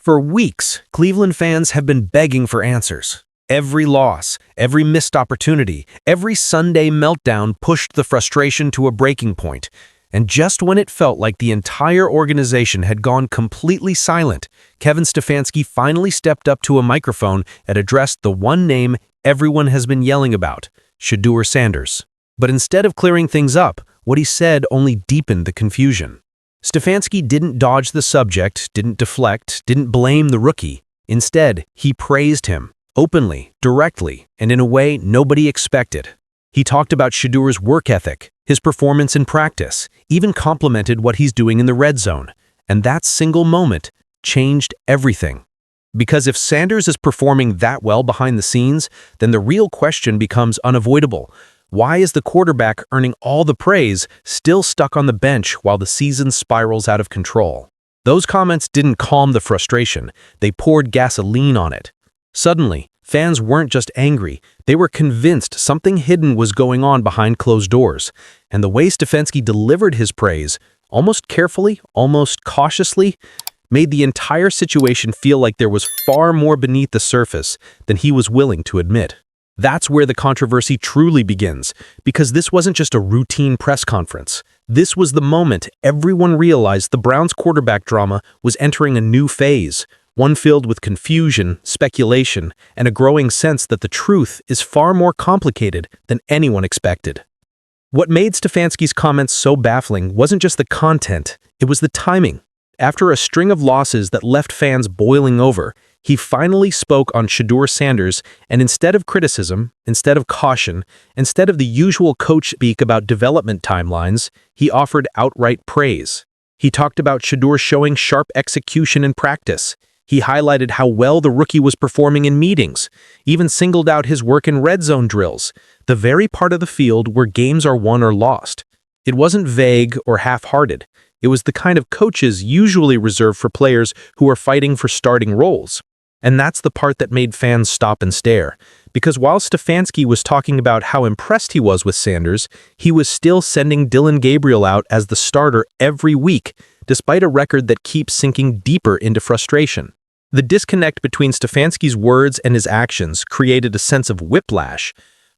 For weeks, Cleveland fans have been begging for answers. Every loss, every missed opportunity, every Sunday meltdown pushed the frustration to a breaking point. And just when it felt like the entire organization had gone completely silent, Kevin Stefanski finally stepped up to a microphone and addressed the one name everyone has been yelling about, Shedeur Sanders. But instead of clearing things up, what he said only deepened the confusion. Stefanski didn't dodge the subject, didn't deflect, didn't blame the rookie. Instead, he praised him, openly, directly, and in a way nobody expected. He talked about Shedeur's work ethic, his performance in practice, even complimented what he's doing in the red zone. And that single moment changed everything. Because if Sanders is performing that well behind the scenes, then the real question becomes unavoidable. Why is the quarterback earning all the praise still stuck on the bench while the season spirals out of control? Those comments didn't calm the frustration, they poured gasoline on it. Suddenly, fans weren't just angry, they were convinced something hidden was going on behind closed doors. And the way Stefanski delivered his praise, almost carefully, almost cautiously, made the entire situation feel like there was far more beneath the surface than he was willing to admit. That's where the controversy truly begins, because this wasn't just a routine press conference. This was the moment everyone realized the Browns' quarterback drama was entering a new phase, one filled with confusion, speculation, and a growing sense that the truth is far more complicated than anyone expected. What made Stefanski's comments so baffling wasn't just the content, it was the timing. After a string of losses that left fans boiling over, he finally spoke on Shedeur Sanders, and instead of criticism, instead of caution, instead of the usual coach speak about development timelines, he offered outright praise. He talked about Shedeur showing sharp execution in practice. He highlighted how well the rookie was performing in meetings, even singled out his work in red zone drills, the very part of the field where games are won or lost. It wasn't vague or half-hearted. It was the kind of coaches usually reserved for players who are fighting for starting roles. And that's the part that made fans stop and stare. Because while Stefanski was talking about how impressed he was with Sanders, he was still sending Dillon Gabriel out as the starter every week, despite a record that keeps sinking deeper into frustration. The disconnect between Stefanski's words and his actions created a sense of whiplash.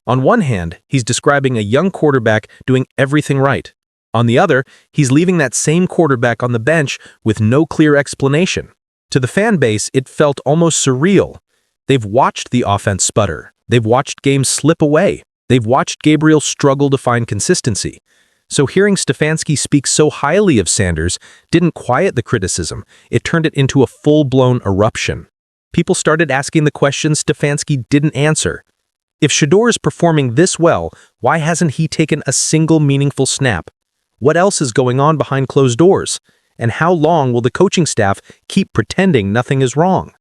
On one hand, he's describing a young quarterback doing everything right. On the other, he's leaving that same quarterback on the bench with no clear explanation. To the fan base, it felt almost surreal. They've watched the offense sputter. They've watched games slip away. They've watched Gabriel struggle to find consistency. So hearing Stefanski speak so highly of Sanders didn't quiet the criticism. It turned it into a full-blown eruption. People started asking the questions Stefanski didn't answer. If Shedeur is performing this well, why hasn't he taken a single meaningful snap? What else is going on behind closed doors? And how long will the coaching staff keep pretending nothing is wrong?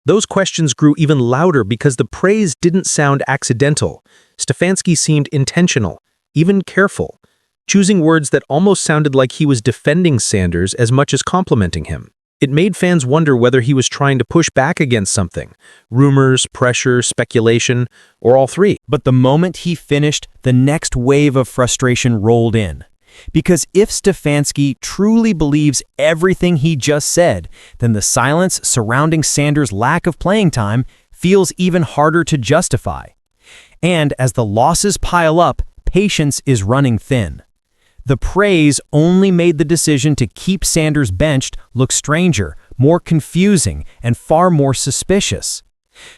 Those questions grew even louder because the praise didn't sound accidental. Stefanski seemed intentional, even careful, choosing words that almost sounded like he was defending Sanders as much as complimenting him. It made fans wonder whether he was trying to push back against something, rumors, pressure, speculation, or all three. But the moment he finished, the next wave of frustration rolled in. Because if Stefanski truly believes everything he just said, then the silence surrounding Sanders' lack of playing time feels even harder to justify. And as the losses pile up, patience is running thin. The praise only made the decision to keep Sanders benched look stranger, more confusing, and far more suspicious.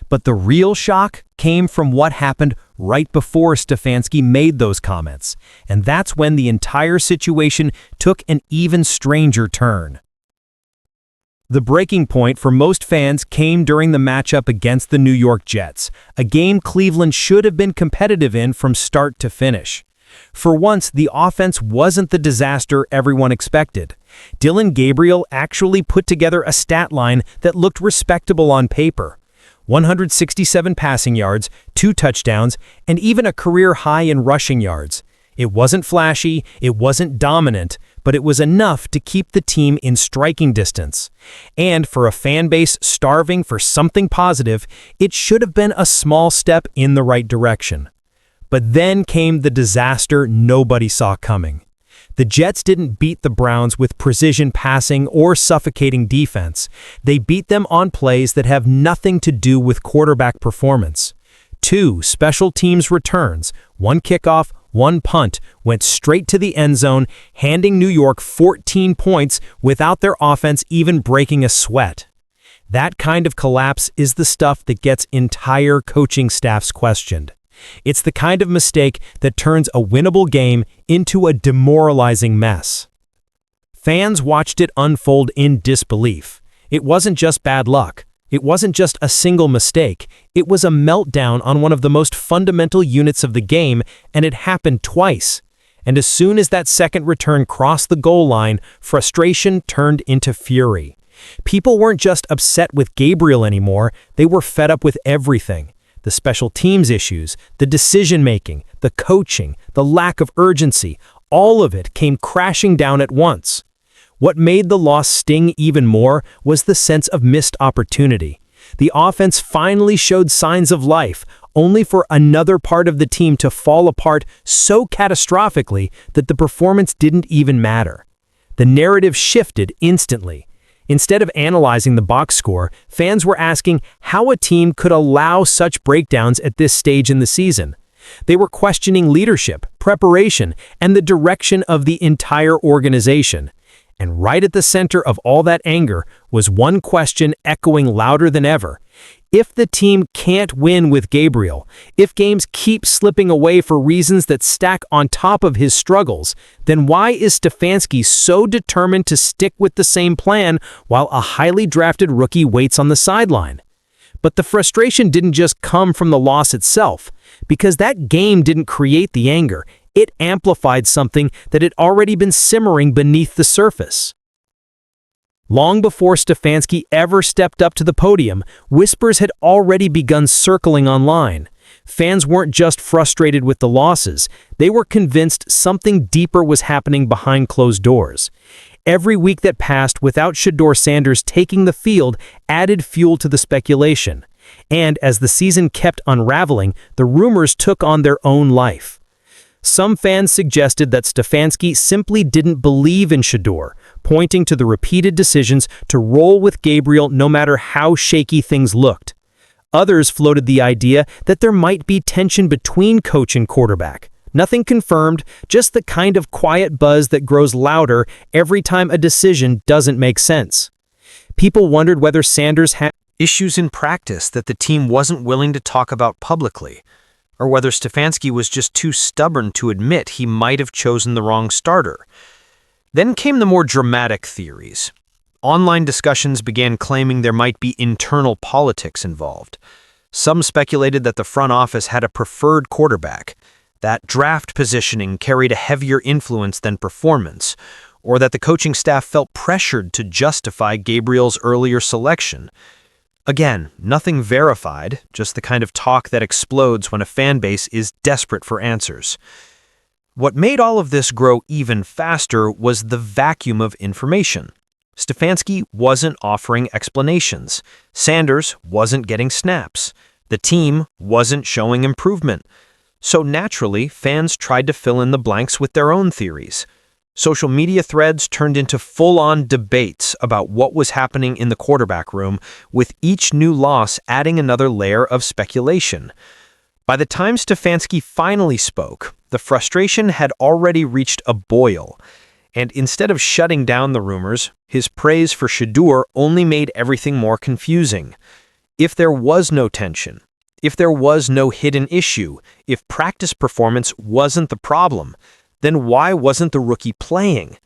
But the real shock came from what happened right before Stefanski made those comments, and that's when the entire situation took an even stranger turn. The breaking point for most fans came during the matchup against the New York Jets, a game Cleveland should have been competitive in from start to finish. For once, the offense wasn't the disaster everyone expected. Dillon Gabriel actually put together a stat line that looked respectable on paper. 167 passing yards, 2 touchdowns, and even a career high in rushing yards. It wasn't flashy, it wasn't dominant, but it was enough to keep the team in striking distance. And for a fan base starving for something positive, it should have been a small step in the right direction. But then came the disaster nobody saw coming. The Jets didn't beat the Browns with precision passing or suffocating defense. They beat them on plays that have nothing to do with quarterback performance. 2 special teams returns, 1 kickoff, 1 punt, went straight to the end zone, handing New York 14 points without their offense even breaking a sweat. That kind of collapse is the stuff that gets entire coaching staffs questioned. It's the kind of mistake that turns a winnable game into a demoralizing mess. Fans watched it unfold in disbelief. It wasn't just bad luck. It wasn't just a single mistake. It was a meltdown on one of the most fundamental units of the game, and it happened twice. And as soon as that second return crossed the goal line, frustration turned into fury. People weren't just upset with Gabriel anymore, they were fed up with everything. The special teams issues, the decision-making, the coaching, the lack of urgency, all of it came crashing down at once. What made the loss sting even more was the sense of missed opportunity. The offense finally showed signs of life, only for another part of the team to fall apart so catastrophically that the performance didn't even matter. The narrative shifted instantly. Instead of analyzing the box score, fans were asking how a team could allow such breakdowns at this stage in the season. They were questioning leadership, preparation, and the direction of the entire organization. And right at the center of all that anger was one question echoing louder than ever. If the team can't win with Gabriel, if games keep slipping away for reasons that stack on top of his struggles, then why is Stefanski so determined to stick with the same plan while a highly drafted rookie waits on the sideline? But the frustration didn't just come from the loss itself, because that game didn't create the anger. It amplified something that had already been simmering beneath the surface. Long before Stefanski ever stepped up to the podium, whispers had already begun circling online. Fans weren't just frustrated with the losses, they were convinced something deeper was happening behind closed doors. Every week that passed without Shedeur Sanders taking the field added fuel to the speculation. And as the season kept unraveling, the rumors took on their own life. Some fans suggested that Stefanski simply didn't believe in Shedeur, pointing to the repeated decisions to roll with Gabriel no matter how shaky things looked. Others floated the idea that there might be tension between coach and quarterback. Nothing confirmed, just the kind of quiet buzz that grows louder every time a decision doesn't make sense. People wondered whether Sanders had issues in practice that the team wasn't willing to talk about publicly, or whether Stefanski was just too stubborn to admit he might have chosen the wrong starter. Then came the more dramatic theories. Online discussions began claiming there might be internal politics involved. Some speculated that the front office had a preferred quarterback, that draft positioning carried a heavier influence than performance, or that the coaching staff felt pressured to justify Gabriel's earlier selection. Again, nothing verified, just the kind of talk that explodes when a fan base is desperate for answers. What made all of this grow even faster was the vacuum of information. Stefanski wasn't offering explanations. Sanders wasn't getting snaps. The team wasn't showing improvement. So naturally, fans tried to fill in the blanks with their own theories. Social media threads turned into full-on debates about what was happening in the quarterback room, with each new loss adding another layer of speculation. By the time Stefanski finally spoke, the frustration had already reached a boil. And instead of shutting down the rumors, his praise for Shedeur only made everything more confusing. If there was no tension, if there was no hidden issue, if practice performance wasn't the problem, then why wasn't the rookie playing?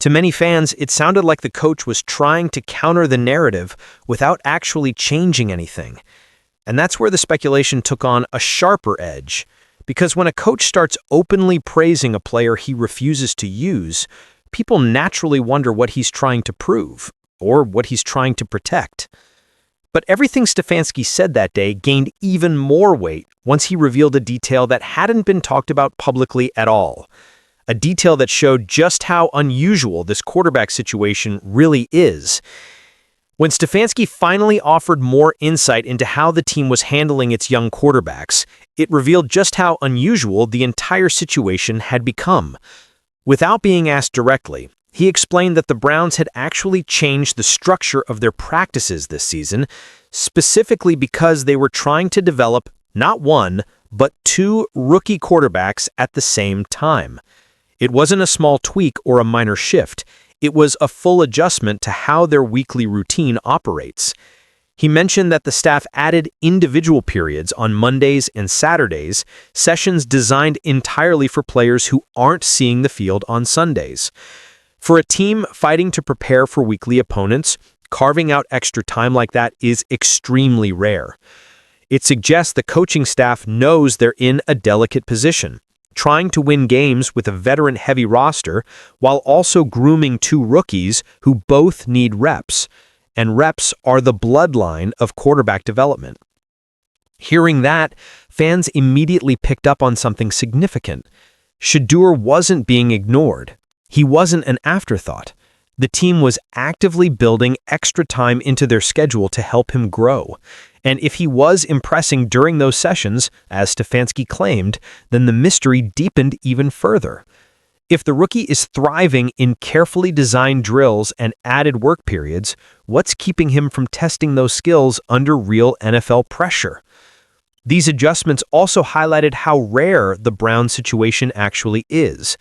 To many fans, it sounded like the coach was trying to counter the narrative without actually changing anything. And that's where the speculation took on a sharper edge. Because when a coach starts openly praising a player he refuses to use, people naturally wonder what he's trying to prove, or what he's trying to protect. But everything Stefanski said that day gained even more weight once he revealed a detail that hadn't been talked about publicly at all. A detail that showed just how unusual this quarterback situation really is. When Stefanski finally offered more insight into how the team was handling its young quarterbacks, it revealed just how unusual the entire situation had become. Without being asked directly, he explained that the Browns had actually changed the structure of their practices this season, specifically because they were trying to develop not one, but two rookie quarterbacks at the same time. It wasn't a small tweak or a minor shift. It was a full adjustment to how their weekly routine operates. He mentioned that the staff added individual periods on Mondays and Saturdays, sessions designed entirely for players who aren't seeing the field on Sundays. For a team fighting to prepare for weekly opponents, carving out extra time like that is extremely rare. It suggests the coaching staff knows they're in a delicate position, trying to win games with a veteran-heavy roster while also grooming two rookies who both need reps. And reps are the bloodline of quarterback development. Hearing that, fans immediately picked up on something significant. Shedeur wasn't being ignored. He wasn't an afterthought. The team was actively building extra time into their schedule to help him grow. And if he was impressing during those sessions, as Stefanski claimed, then the mystery deepened even further. If the rookie is thriving in carefully designed drills and added work periods, what's keeping him from testing those skills under real NFL pressure? These adjustments also highlighted how rare the Browns situation actually is.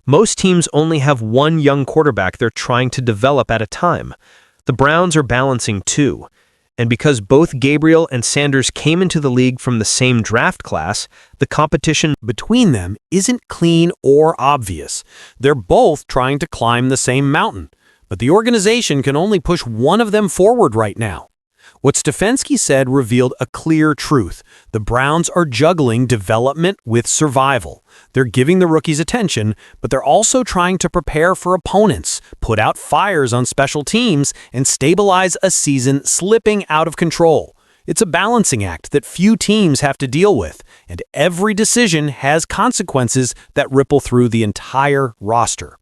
Most teams only have one young quarterback they're trying to develop at a time. The Browns are balancing two. And because both Gabriel and Sanders came into the league from the same draft class, the competition between them isn't clean or obvious. They're both trying to climb the same mountain, but the organization can only push one of them forward right now. What Stefanski said revealed a clear truth. The Browns are juggling development with survival. They're giving the rookies attention, but they're also trying to prepare for opponents, put out fires on special teams, and stabilize a season slipping out of control. It's a balancing act that few teams have to deal with, and every decision has consequences that ripple through the entire roster.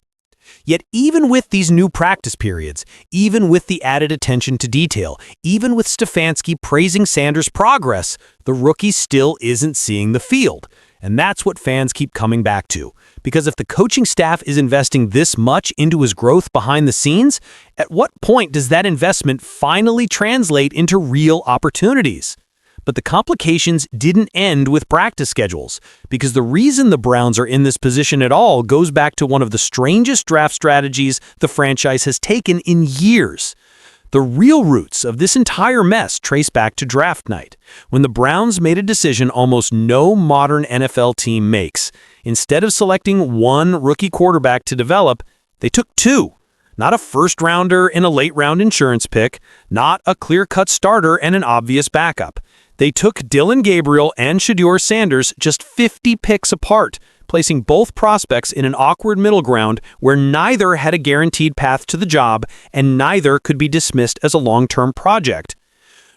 Yet even with these new practice periods, even with the added attention to detail, even with Stefanski praising Sanders' progress, the rookie still isn't seeing the field. And that's what fans keep coming back to. Because if the coaching staff is investing this much into his growth behind the scenes, at what point does that investment finally translate into real opportunities? But the complications didn't end with practice schedules, because the reason the Browns are in this position at all goes back to one of the strangest draft strategies the franchise has taken in years. The real roots of this entire mess trace back to draft night, when the Browns made a decision almost no modern NFL team makes. Instead of selecting one rookie quarterback to develop, they took two. Not a first-rounder and a late-round insurance pick, not a clear-cut starter and an obvious backup. They took Dillon Gabriel and Shedeur Sanders just 50 picks apart, placing both prospects in an awkward middle ground where neither had a guaranteed path to the job and neither could be dismissed as a long-term project.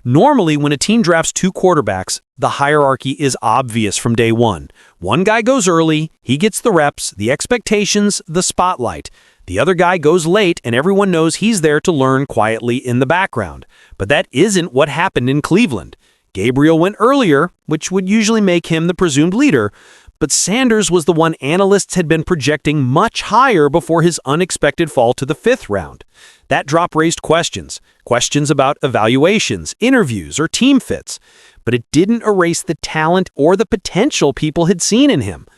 Normally, when a team drafts two quarterbacks, the hierarchy is obvious from day one. One guy goes early, he gets the reps, the expectations, the spotlight. The other guy goes late and everyone knows he's there to learn quietly in the background. But that isn't what happened in Cleveland. Gabriel went earlier, which would usually make him the presumed leader, but Sanders was the one analysts had been projecting much higher before his unexpected fall to the fifth round. That drop raised questions about evaluations, interviews, or team fits, but it didn't erase the talent or the potential people had seen in him.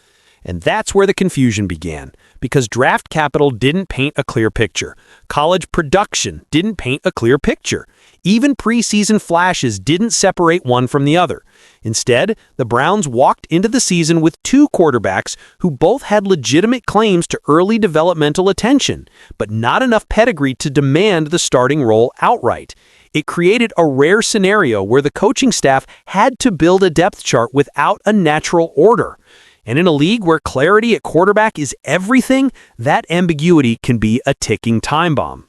And that's where the confusion began, because draft capital didn't paint a clear picture. College production didn't paint a clear picture. Even preseason flashes didn't separate one from the other. Instead, the Browns walked into the season with two quarterbacks who both had legitimate claims to early developmental attention, but not enough pedigree to demand the starting role outright. It created a rare scenario where the coaching staff had to build a depth chart without a natural order. And in a league where clarity at quarterback is everything, that ambiguity can be a ticking time bomb.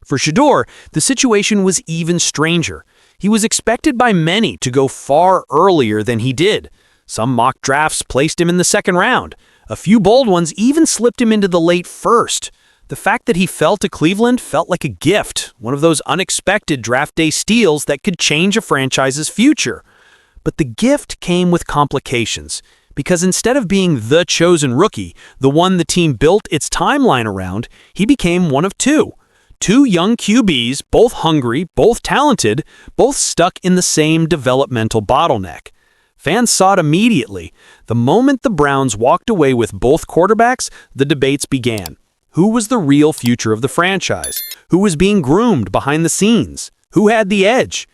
For Shedeur, the situation was even stranger. He was expected by many to go far earlier than he did. Some mock drafts placed him in the second round. A few bold ones even slipped him into the late first. The fact that he fell to Cleveland felt like a gift, one of those unexpected draft day steals that could change a franchise's future. But the gift came with complications, Because instead of being the chosen rookie, the one the team built its timeline around, he became one of two. Two young QBs, both hungry, both talented, both stuck in the same developmental bottleneck. Fans saw it immediately. The moment the Browns walked away with both quarterbacks, the debates began. Who was the real future of the franchise? Who was being groomed behind the scenes? Who had the edge?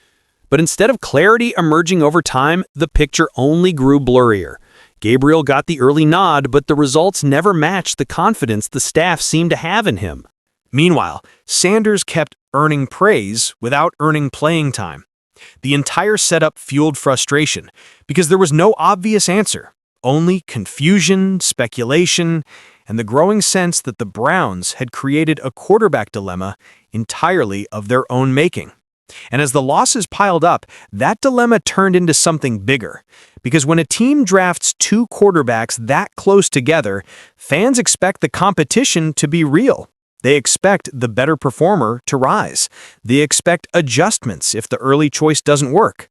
But instead of clarity emerging over time, the picture only grew blurrier. Gabriel got the early nod, but the results never matched the confidence the staff seemed to have in him. Meanwhile, Sanders kept earning praise without earning playing time. The entire setup fueled frustration because there was no obvious answer, only confusion, speculation, and the growing sense that the Browns had created a quarterback dilemma entirely of their own making. And as the losses piled up, that dilemma turned into something bigger. Because when a team drafts two quarterbacks that close together, fans expect the competition to be real. They expect the better performer to rise. They expect adjustments if the early choice doesn't work.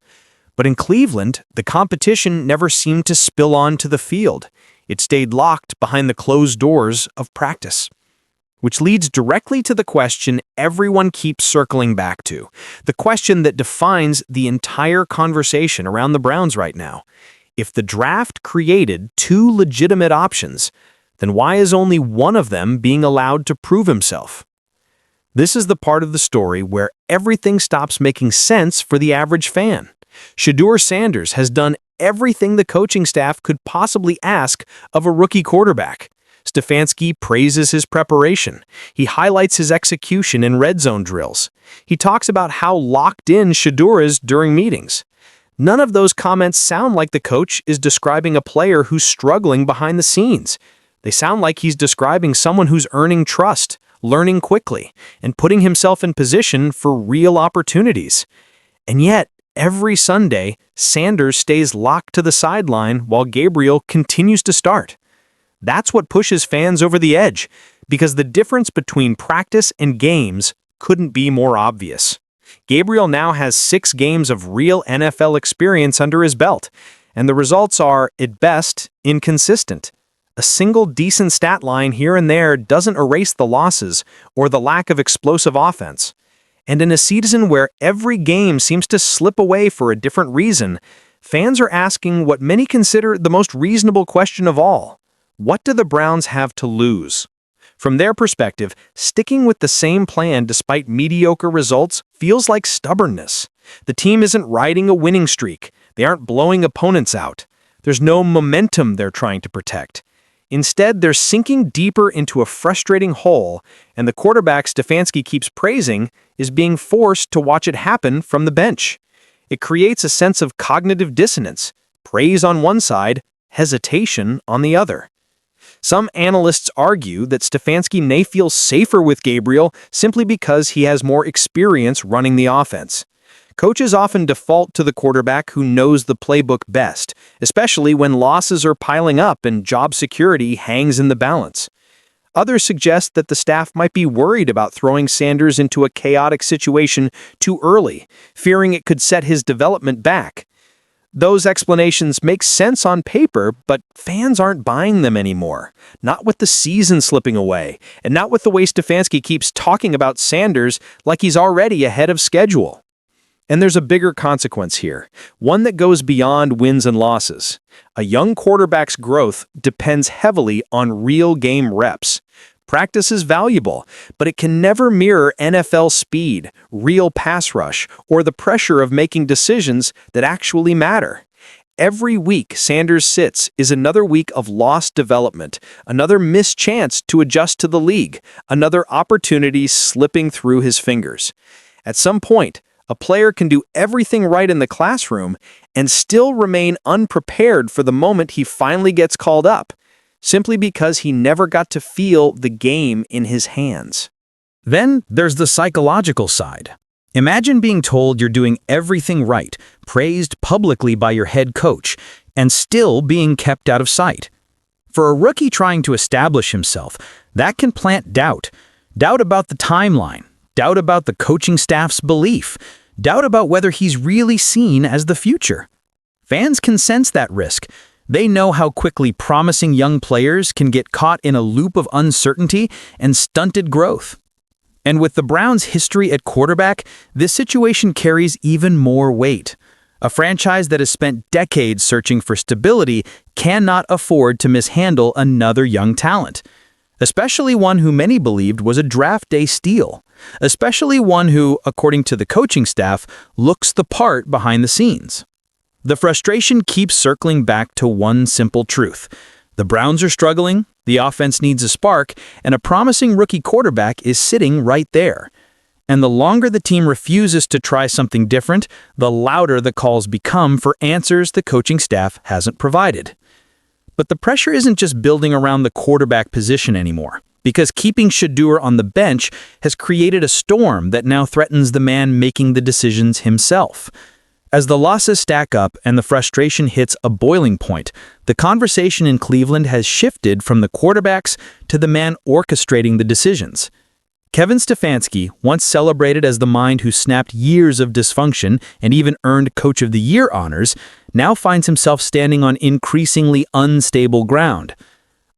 But in Cleveland, the competition never seemed to spill onto the field. It stayed locked behind the closed doors of practice. Which leads directly to the question everyone keeps circling back to, the question that defines the entire conversation around the Browns right now. If the draft created two legitimate options, then why is only one of them being allowed to prove himself? This is the part of the story where everything stops making sense for the average fan. Shedeur Sanders has done everything the coaching staff could possibly ask of a rookie quarterback. Stefanski praises his preparation. He highlights his execution in red zone drills. He talks about how locked in Shedeur is during meetings. None of those comments sound like the coach is describing a player who's struggling behind the scenes. They sound like he's describing someone who's earning trust, learning quickly, and putting himself in position for real opportunities. And yet, every Sunday, Sanders stays locked to the sideline while Gabriel continues to start. That's what pushes fans over the edge, because the difference between practice and games couldn't be more obvious. Gabriel now has 6 games of real NFL experience under his belt, and the results are, at best, inconsistent. A single decent stat line here and there doesn't erase the losses or the lack of explosive offense. And in a season where every game seems to slip away for a different reason, fans are asking what many consider the most reasonable question of all. What do the Browns have to lose? From their perspective, sticking with the same plan despite mediocre results feels like stubbornness. The team isn't riding a winning streak. They aren't blowing opponents out. There's no momentum they're trying to protect. Instead, they're sinking deeper into a frustrating hole, and the quarterback Stefanski keeps praising is being forced to watch it happen from the bench. It creates a sense of cognitive dissonance, praise on one side, hesitation on the other. Some analysts argue that Stefanski may feel safer with Gabriel simply because he has more experience running the offense. Coaches often default to the quarterback who knows the playbook best, especially when losses are piling up and job security hangs in the balance. Others suggest that the staff might be worried about throwing Sanders into a chaotic situation too early, fearing it could set his development back. Those explanations make sense on paper, but fans aren't buying them anymore. Not with the season slipping away, and not with the way Stefanski keeps talking about Sanders like he's already ahead of schedule. And there's a bigger consequence here, one that goes beyond wins and losses. A young quarterback's growth depends heavily on real game reps. Practice is valuable, but it can never mirror NFL speed, real pass rush, or the pressure of making decisions that actually matter. Every week Sanders sits is another week of lost development, another missed chance to adjust to the league, another opportunity slipping through his fingers. At some point, a player can do everything right in the classroom and still remain unprepared for the moment he finally gets called up, simply because he never got to feel the game in his hands. Then there's the psychological side. Imagine being told you're doing everything right, praised publicly by your head coach, and still being kept out of sight. For a rookie trying to establish himself, that can plant doubt. Doubt about the timeline, doubt about the coaching staff's belief, doubt about whether he's really seen as the future. Fans can sense that risk. They know how quickly promising young players can get caught in a loop of uncertainty and stunted growth. And with the Browns' history at quarterback, this situation carries even more weight. A franchise that has spent decades searching for stability cannot afford to mishandle another young talent, especially one who many believed was a draft day steal, especially one who, according to the coaching staff, looks the part behind the scenes. The frustration keeps circling back to one simple truth. The Browns are struggling, the offense needs a spark, and a promising rookie quarterback is sitting right there. And the longer the team refuses to try something different, the louder the calls become for answers the coaching staff hasn't provided. But the pressure isn't just building around the quarterback position anymore, because keeping Shedeur on the bench has created a storm that now threatens the man making the decisions himself. As the losses stack up and the frustration hits a boiling point, the conversation in Cleveland has shifted from the quarterbacks to the man orchestrating the decisions. Kevin Stefanski, once celebrated as the mind who snapped years of dysfunction and even earned Coach of the Year honors, now finds himself standing on increasingly unstable ground.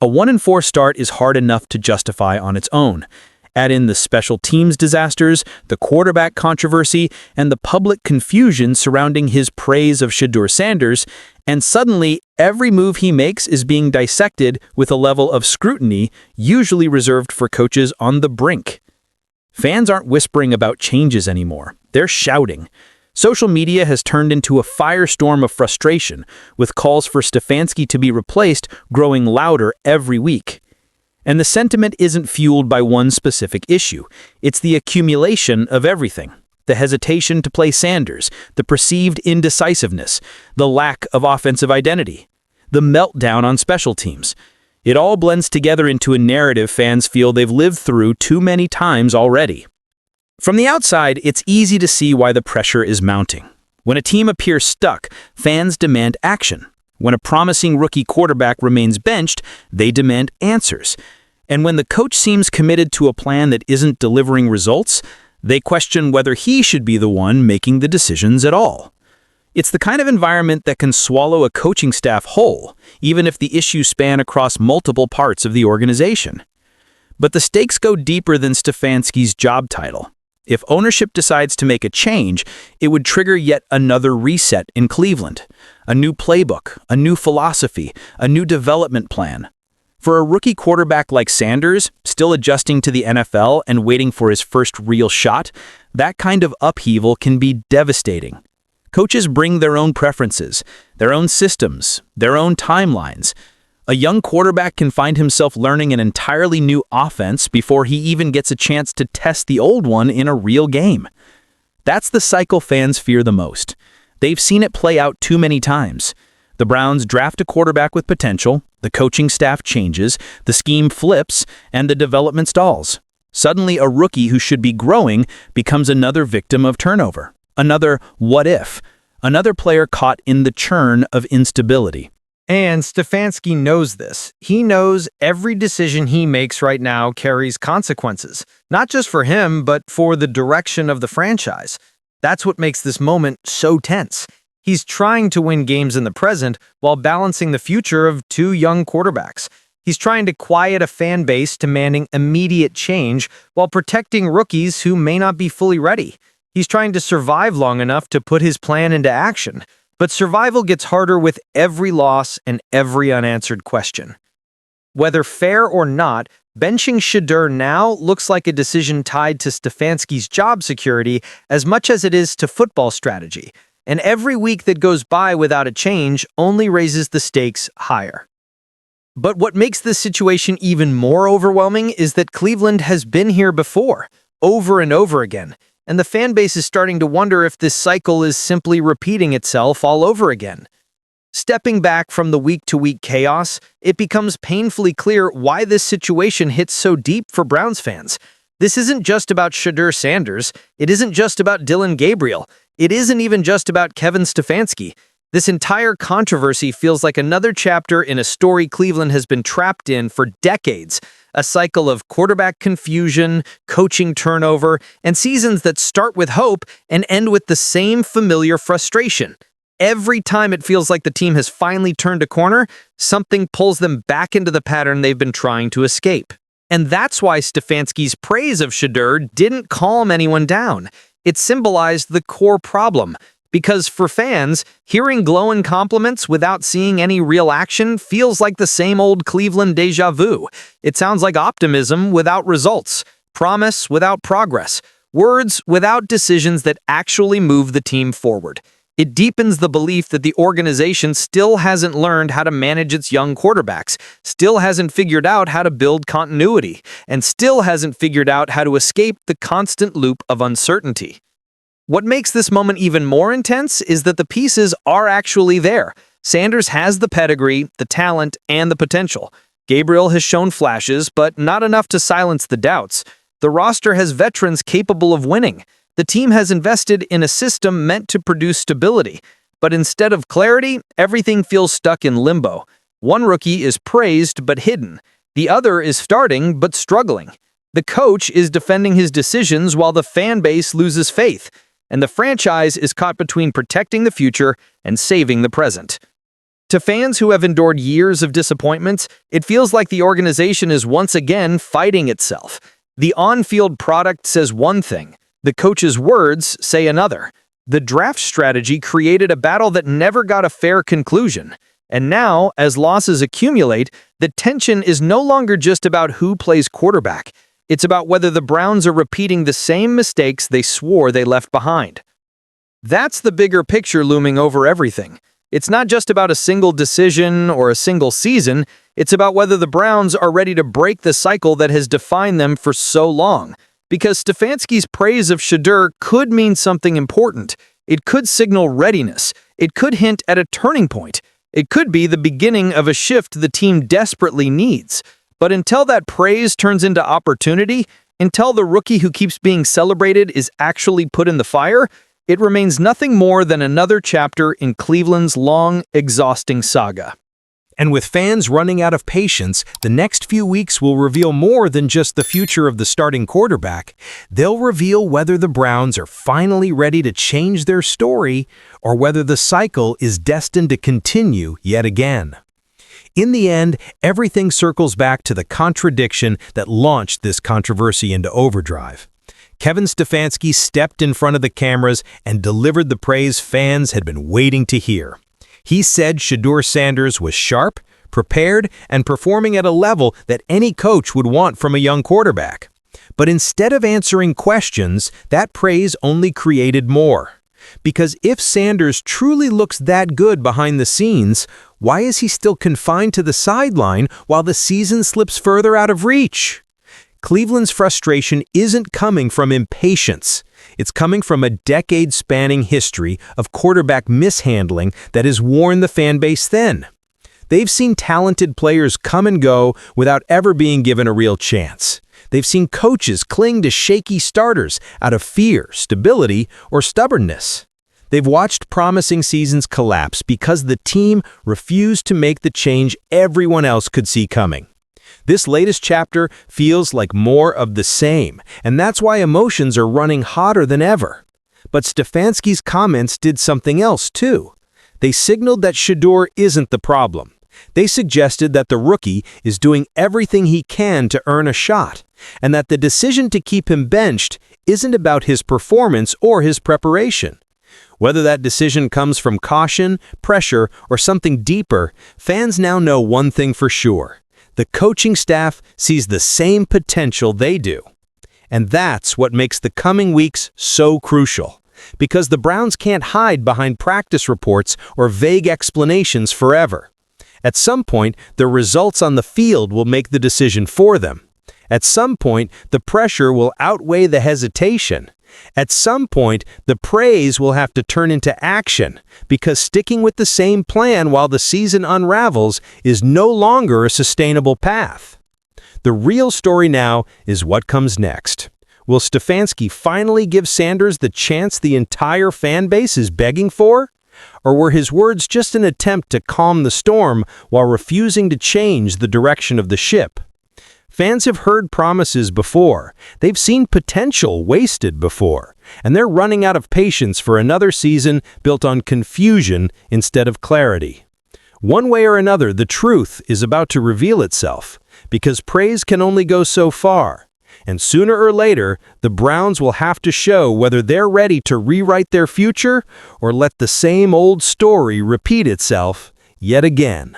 A 1-4 start is hard enough to justify on its own. Add in the special teams disasters, the quarterback controversy, and the public confusion surrounding his praise of Shedeur Sanders, and suddenly every move he makes is being dissected with a level of scrutiny usually reserved for coaches on the brink. Fans aren't whispering about changes anymore. They're shouting. Social media has turned into a firestorm of frustration, with calls for Stefanski to be replaced growing louder every week. And the sentiment isn't fueled by one specific issue. It's the accumulation of everything. The hesitation to play Sanders, the perceived indecisiveness, the lack of offensive identity, the meltdown on special teams. It all blends together into a narrative fans feel they've lived through too many times already. From the outside, it's easy to see why the pressure is mounting. When a team appears stuck, fans demand action. When a promising rookie quarterback remains benched, they demand answers. And when the coach seems committed to a plan that isn't delivering results, they question whether he should be the one making the decisions at all. It's the kind of environment that can swallow a coaching staff whole, even if the issues span across multiple parts of the organization. But the stakes go deeper than Stefanski's job title. If ownership decides to make a change, it would trigger yet another reset in Cleveland. A new playbook, a new philosophy, a new development plan. For a rookie quarterback like Sanders, still adjusting to the NFL and waiting for his first real shot, that kind of upheaval can be devastating. Coaches bring their own preferences, their own systems, their own timelines. A young quarterback can find himself learning an entirely new offense before he even gets a chance to test the old one in a real game. That's the cycle fans fear the most. They've seen it play out too many times. The Browns draft a quarterback with potential, the coaching staff changes, the scheme flips, and the development stalls. Suddenly, a rookie who should be growing becomes another victim of turnover, another what if, another player caught in the churn of instability. And Stefanski knows this. He knows every decision he makes right now carries consequences, not just for him, but for the direction of the franchise. That's what makes this moment so tense. He's trying to win games in the present while balancing the future of two young quarterbacks. He's trying to quiet a fan base demanding immediate change while protecting rookies who may not be fully ready. He's trying to survive long enough to put his plan into action. But survival gets harder with every loss and every unanswered question. Whether fair or not, benching Shedeur now looks like a decision tied to Stefanski's job security as much as it is to football strategy. And every week that goes by without a change only raises the stakes higher. But what makes this situation even more overwhelming is that Cleveland has been here before, over and over again. And the fan base is starting to wonder if this cycle is simply repeating itself all over again. Stepping back from the week-to-week chaos, it becomes painfully clear why this situation hits so deep for Browns fans. This isn't just about Shedeur Sanders. It isn't just about Dillon Gabriel. It isn't even just about Kevin Stefanski. This entire controversy feels like another chapter in a story Cleveland has been trapped in for decades. A cycle of quarterback confusion, coaching turnover, and seasons that start with hope and end with the same familiar frustration. every time it feels like the team has finally turned a corner, something pulls them back into the pattern they've been trying to escape. And that's why Stefanski's praise of Shedeur didn't calm anyone down. It symbolized the core problem. Because for fans, hearing glowing compliments without seeing any real action feels like the same old Cleveland déjà vu. It sounds like optimism without results, promise without progress, words without decisions that actually move the team forward. It deepens the belief that the organization still hasn't learned how to manage its young quarterbacks, still hasn't figured out how to build continuity, and still hasn't figured out how to escape the constant loop of uncertainty. What makes this moment even more intense is that the pieces are actually there. Sanders has the pedigree, the talent, and the potential. Gabriel has shown flashes, but not enough to silence the doubts. The roster has veterans capable of winning. The team has invested in a system meant to produce stability. But instead of clarity, everything feels stuck in limbo. One rookie is praised but hidden. The other is starting but struggling. The coach is defending his decisions while the fan base loses faith. And the franchise is caught between protecting the future and saving the present. To fans who have endured years of disappointments, it feels like the organization is once again fighting itself. The on-field product says one thing, the coach's words say another. The draft strategy created a battle that never got a fair conclusion. And now, as losses accumulate, the tension is no longer just about who plays quarterback. It's about whether the Browns are repeating the same mistakes they swore they left behind. That's the bigger picture looming over everything. It's not just about a single decision or a single season. It's about whether the Browns are ready to break the cycle that has defined them for so long. Because Stefanski's praise of Shedeur could mean something important. It could signal readiness. It could hint at a turning point. It could be the beginning of a shift the team desperately needs. But until that praise turns into opportunity, until the rookie who keeps being celebrated is actually put in the fire, it remains nothing more than another chapter in Cleveland's long, exhausting saga. And with fans running out of patience, the next few weeks will reveal more than just the future of the starting quarterback. They'll reveal whether the Browns are finally ready to change their story or whether the cycle is destined to continue yet again. In the end, everything circles back to the contradiction that launched this controversy into overdrive. Kevin Stefanski stepped in front of the cameras and delivered the praise fans had been waiting to hear. He said Shedeur Sanders was sharp, prepared, and performing at a level that any coach would want from a young quarterback. But instead of answering questions, that praise only created more. Because if Sanders truly looks that good behind the scenes, why is he still confined to the sideline while the season slips further out of reach? Cleveland's frustration isn't coming from impatience. It's coming from a decade-spanning history of quarterback mishandling that has worn the fan base thin. They've seen talented players come and go without ever being given a real chance. They've seen coaches cling to shaky starters out of fear, stability, or stubbornness. They've watched promising seasons collapse because the team refused to make the change everyone else could see coming. This latest chapter feels like more of the same, and that's why emotions are running hotter than ever. But Stefanski's comments did something else too. They signaled that Shedeur isn't the problem. They suggested that the rookie is doing everything he can to earn a shot, and that the decision to keep him benched isn't about his performance or his preparation. Whether that decision comes from caution, pressure, or something deeper, fans now know one thing for sure. The coaching staff sees the same potential they do. And that's what makes the coming weeks so crucial. Because the Browns can't hide behind practice reports or vague explanations forever. At some point, the results on the field will make the decision for them. At some point, the pressure will outweigh the hesitation. At some point, the praise will have to turn into action, because sticking with the same plan while the season unravels is no longer a sustainable path. The real story now is what comes next. Will Stefanski finally give Sanders the chance the entire fan base is begging for? Or were his words just an attempt to calm the storm while refusing to change the direction of the ship? Fans have heard promises before, they've seen potential wasted before, and they're running out of patience for another season built on confusion instead of clarity. One way or another, the truth is about to reveal itself, because praise can only go so far. And sooner or later, the Browns will have to show whether they're ready to rewrite their future or let the same old story repeat itself yet again.